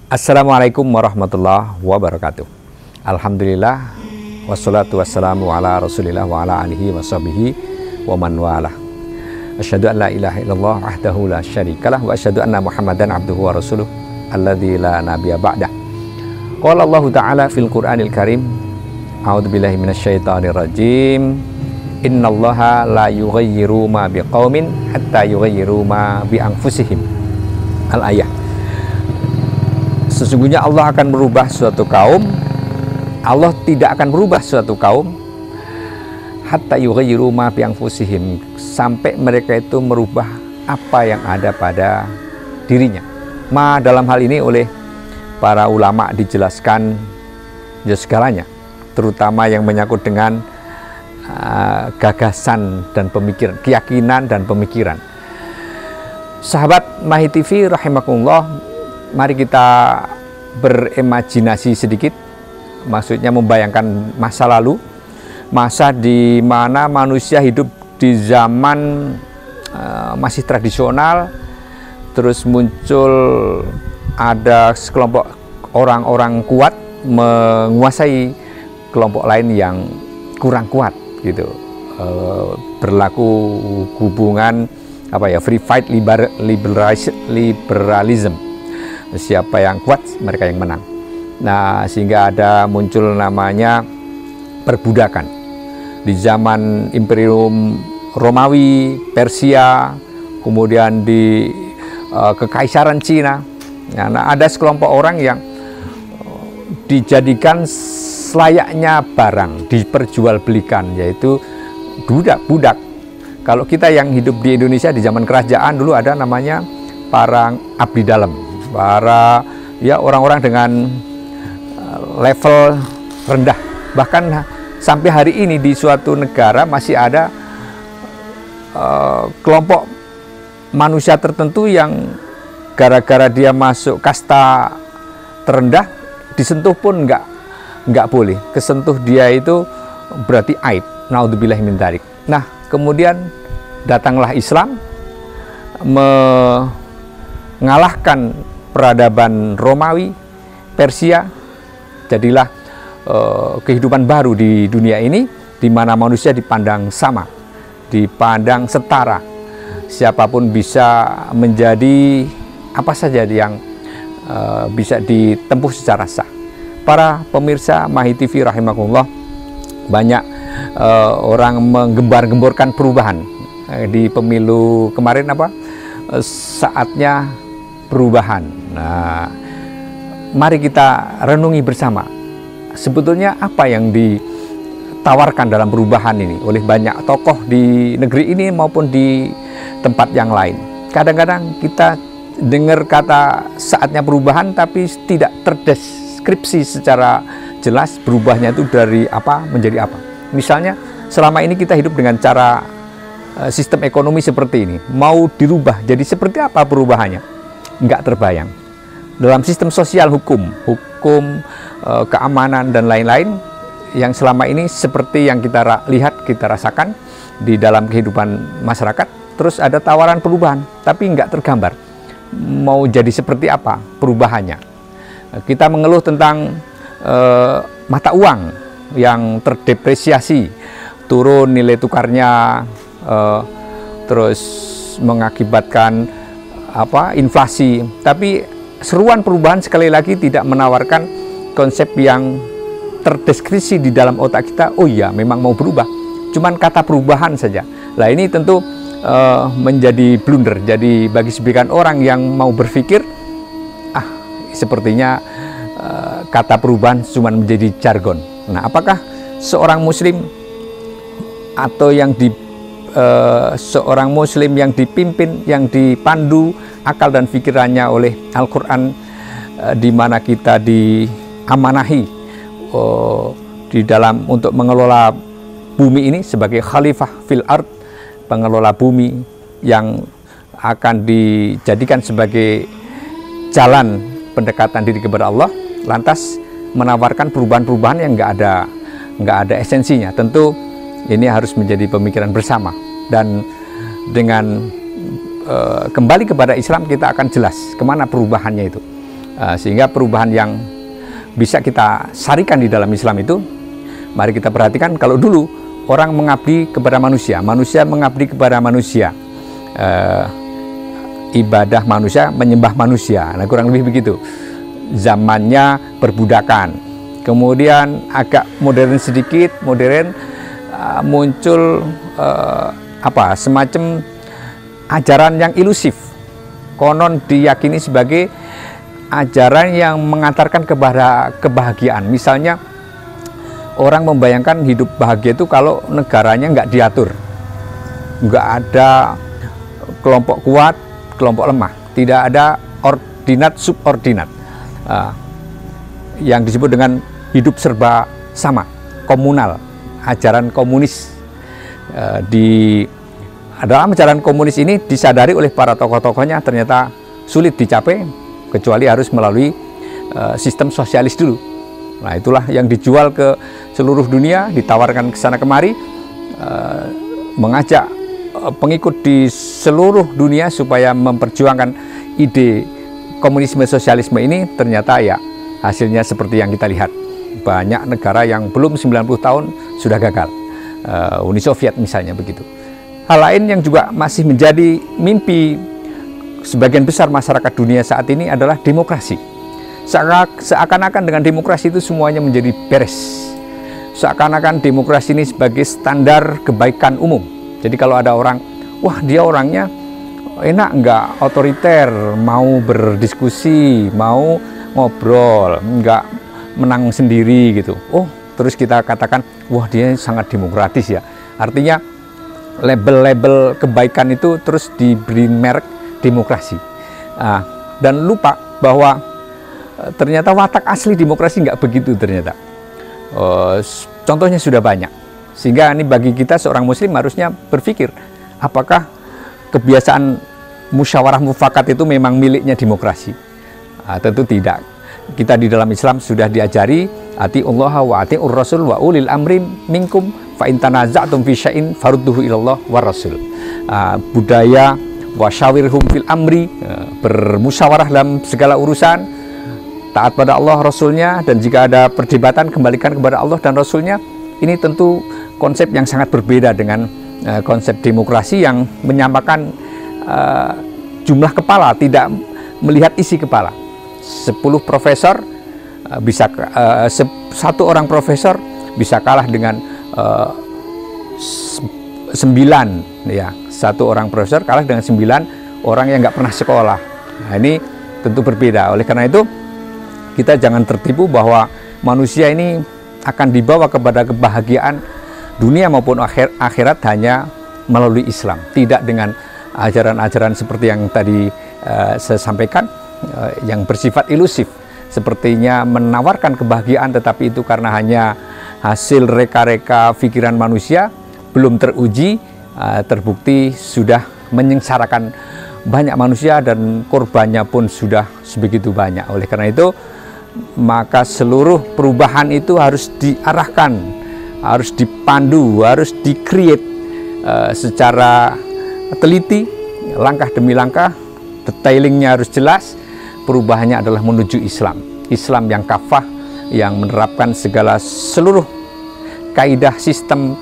Assalamualaikum warahmatullahi wabarakatuh. Alhamdulillah, wassalatu wassalamu ala rasulillah wa ala alihi wa sahbihi wa man walah. Asyhadu an la ilaha illallah wahdahu la syarikalah wa asyhadu anna muhammadan abduhu wa rasuluh alladzi la nabiyya ba'dah. Qala Allah Ta'ala fil Qur'anil Karim, a'udzu billahi minasyaitonir rajim. Innallaha la yughayyiru ma biqaumin hatta yughayyiru ma bi anfusihim. Al-ayah. Sesungguhnya Allah akan merubah suatu kaum. Allah tidak akan merubah suatu kaum hatta yughayyiru ma bi anfusihim, sampai mereka itu merubah apa yang ada pada dirinya. Ma dalam hal ini oleh para ulama dijelaskan ya segalanya, terutama yang menyangkut dengan gagasan dan pemikiran, keyakinan dan pemikiran. Sahabat Mahi TV rahimakumullah, mari kita berimajinasi sedikit, maksudnya membayangkan masa lalu, masa di mana manusia hidup di zaman masih tradisional, terus muncul ada sekelompok orang-orang kuat menguasai kelompok lain yang kurang kuat, gitu. Berlaku hubungan free fight liberalism. Siapa yang kuat, mereka yang menang. Nah, sehingga ada muncul namanya perbudakan di zaman Imperium Romawi, Persia, kemudian di Kekaisaran Cina. Nah, ada sekelompok orang yang dijadikan selayaknya barang, diperjualbelikan, yaitu budak. Kalau kita yang hidup di Indonesia di zaman kerajaan dulu ada namanya para abdi dalam, para orang-orang dengan level rendah. Bahkan sampai hari ini di suatu negara masih ada kelompok manusia tertentu yang gara-gara dia masuk kasta terendah, disentuh pun nggak boleh. Kesentuh dia itu berarti aib. Naudzubillah min dzalik. Nah, kemudian datanglah Islam mengalahkan peradaban Romawi, Persia. Jadilah kehidupan baru di dunia ini, di mana manusia dipandang sama, dipandang setara. Siapapun bisa menjadi apa saja yang bisa ditempuh secara sah. Para pemirsa Mahi TV rahimakumullah, banyak orang menggembar-gemborkan perubahan di pemilu kemarin, saatnya perubahan. Nah, mari kita renungi bersama, sebetulnya apa yang ditawarkan dalam perubahan ini oleh banyak tokoh di negeri ini maupun di tempat yang lain. Kadang-kadang kita dengar kata saatnya perubahan, tapi tidak terdeskripsi secara jelas berubahnya itu dari apa menjadi apa. Misalnya selama ini kita hidup dengan cara sistem ekonomi seperti ini, mau dirubah jadi seperti apa perubahannya? Nggak terbayang. Dalam sistem sosial, hukum, keamanan dan lain-lain yang selama ini seperti yang kita lihat, kita rasakan di dalam kehidupan masyarakat, terus ada tawaran perubahan, tapi nggak tergambar mau jadi seperti apa perubahannya. Kita mengeluh tentang mata uang yang terdepresiasi, turun nilai tukarnya, terus mengakibatkan inflasi. Tapi seruan perubahan sekali lagi tidak menawarkan konsep yang terdeskripsi di dalam otak kita. Oh iya, memang mau berubah, cuman kata perubahan saja. Nah, ini tentu menjadi blunder. Jadi bagi sebagian orang yang mau berpikir, sepertinya kata perubahan cuma menjadi jargon. Nah, apakah seorang muslim atau seorang muslim yang dipimpin, yang dipandu akal dan pikirannya oleh Al-Quran, di mana kita diamanahi di dalam untuk mengelola bumi ini sebagai khalifah fil ard, pengelola bumi yang akan dijadikan sebagai jalan pendekatan diri kepada Allah, lantas menawarkan perubahan-perubahan yang nggak ada esensinya. Tentu ini harus menjadi pemikiran bersama, dan dengan kembali kepada Islam kita akan jelas kemana perubahannya itu. Sehingga perubahan yang bisa kita sarikan di dalam Islam itu, mari kita perhatikan. Kalau dulu orang mengabdi kepada manusia, manusia mengabdi kepada manusia, ibadah manusia, menyembah manusia. Nah, kurang lebih begitu. Zamannya perbudakan. Kemudian agak modern sedikit, muncul semacam ajaran yang ilusif. Konon diyakini sebagai ajaran yang mengantarkan kepada kebahagiaan. Misalnya orang membayangkan hidup bahagia itu kalau negaranya nggak diatur, nggak ada kelompok kuat, kelompok lemah, tidak ada ordinat subordinat, yang disebut dengan hidup serba sama, komunal, ajaran komunis. Dalam ajaran komunis ini disadari oleh para tokoh-tokohnya ternyata sulit dicapai kecuali harus melalui sistem sosialis dulu. Nah, itulah yang dijual ke seluruh dunia, ditawarkan ke sana kemari, mengajak pengikut di seluruh dunia supaya memperjuangkan ide komunisme sosialisme ini. Ternyata ya hasilnya seperti yang kita lihat. Banyak negara yang belum 90 tahun sudah gagal. Uni Soviet misalnya begitu. Hal lain yang juga masih menjadi mimpi sebagian besar masyarakat dunia saat ini adalah demokrasi. Seakan-akan dengan demokrasi itu semuanya menjadi beres. Seakan-akan demokrasi ini sebagai standar kebaikan umum. Jadi kalau ada orang, wah dia orangnya enak nggak, otoriter, mau berdiskusi, mau ngobrol, nggak menang sendiri gitu. Oh, terus kita katakan, wah dia sangat demokratis ya. Artinya label-label kebaikan itu terus diberi merek demokrasi. Dan lupa bahwa ternyata watak asli demokrasi nggak begitu ternyata. Contohnya sudah banyak. Sehingga ini bagi kita seorang muslim harusnya berpikir, apakah kebiasaan musyawarah mufakat itu memang miliknya demokrasi? Tentu tidak. Kita di dalam Islam sudah diajari atiullaha wa atiur rasul wa ulil amri minkum fa in tanaza'tum fi syai'in farudduhu ilallah war rasul. Budaya wasyawirhum fil amri, bermusyawarah dalam segala urusan, taat pada Allah Rasulnya, dan jika ada perdebatan kembalikan kepada Allah dan Rasulnya. Ini tentu konsep yang sangat berbeda dengan konsep demokrasi yang menyamakan jumlah kepala, tidak melihat isi kepala. 10 profesor bisa satu orang profesor bisa kalah dengan 9 ya, satu orang profesor kalah dengan 9 orang yang nggak pernah sekolah. Nah, ini tentu berbeda. Oleh karena itu kita jangan tertipu bahwa manusia ini akan dibawa kepada kebahagiaan dunia maupun akhirat hanya melalui Islam, tidak dengan ajaran-ajaran seperti yang tadi saya sampaikan, yang bersifat ilusif, sepertinya menawarkan kebahagiaan, tetapi itu karena hanya hasil reka-reka pikiran manusia, belum teruji, terbukti sudah menyengsarakan banyak manusia dan korbannya pun sudah sebegitu banyak. Oleh karena itu maka seluruh perubahan itu harus diarahkan, harus dipandu, harus di-create secara teliti, langkah demi langkah, detailingnya harus jelas. Perubahannya adalah menuju Islam, Islam yang kafah, yang menerapkan seluruh kaidah sistem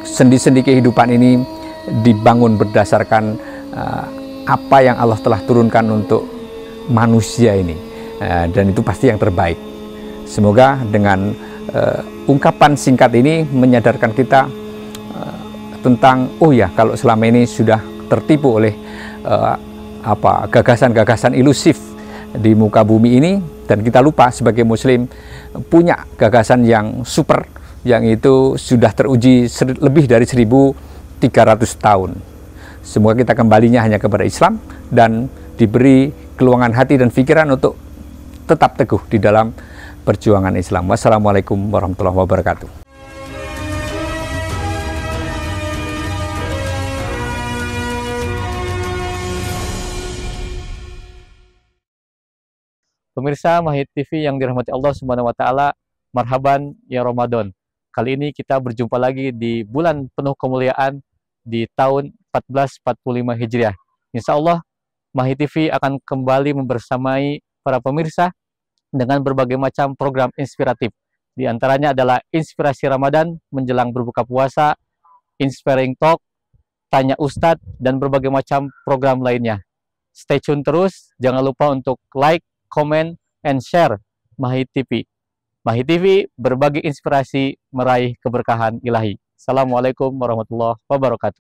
sendi-sendi kehidupan ini dibangun berdasarkan apa yang Allah telah turunkan untuk manusia ini. Dan itu pasti yang terbaik. Semoga dengan ungkapan singkat ini menyadarkan kita tentang, oh ya, kalau selama ini sudah tertipu oleh gagasan-gagasan ilusif di muka bumi ini, dan kita lupa sebagai muslim punya gagasan yang super, yang itu sudah teruji lebih dari 1300 tahun. Semoga kita kembalinya hanya kepada Islam dan diberi keluangan hati dan pikiran untuk tetap teguh di dalam perjuangan Islam. Wassalamualaikum warahmatullahi wabarakatuh. Pemirsa Mahid TV yang dirahmati Allah Subhanahu wa taala, marhaban ya Ramadan. Kali ini kita berjumpa lagi di bulan penuh kemuliaan di tahun 1445 Hijriah. Insya Allah Mahid TV akan kembali membersamai para pemirsa dengan berbagai macam program inspiratif. Di antaranya adalah Inspirasi Ramadan menjelang berbuka puasa, Inspiring Talk, Tanya Ustadz, dan berbagai macam program lainnya. Stay tune terus, jangan lupa untuk like, comment, and share Mahi TV. Mahi TV, berbagi inspirasi, meraih keberkahan ilahi. Assalamualaikum warahmatullahi wabarakatuh.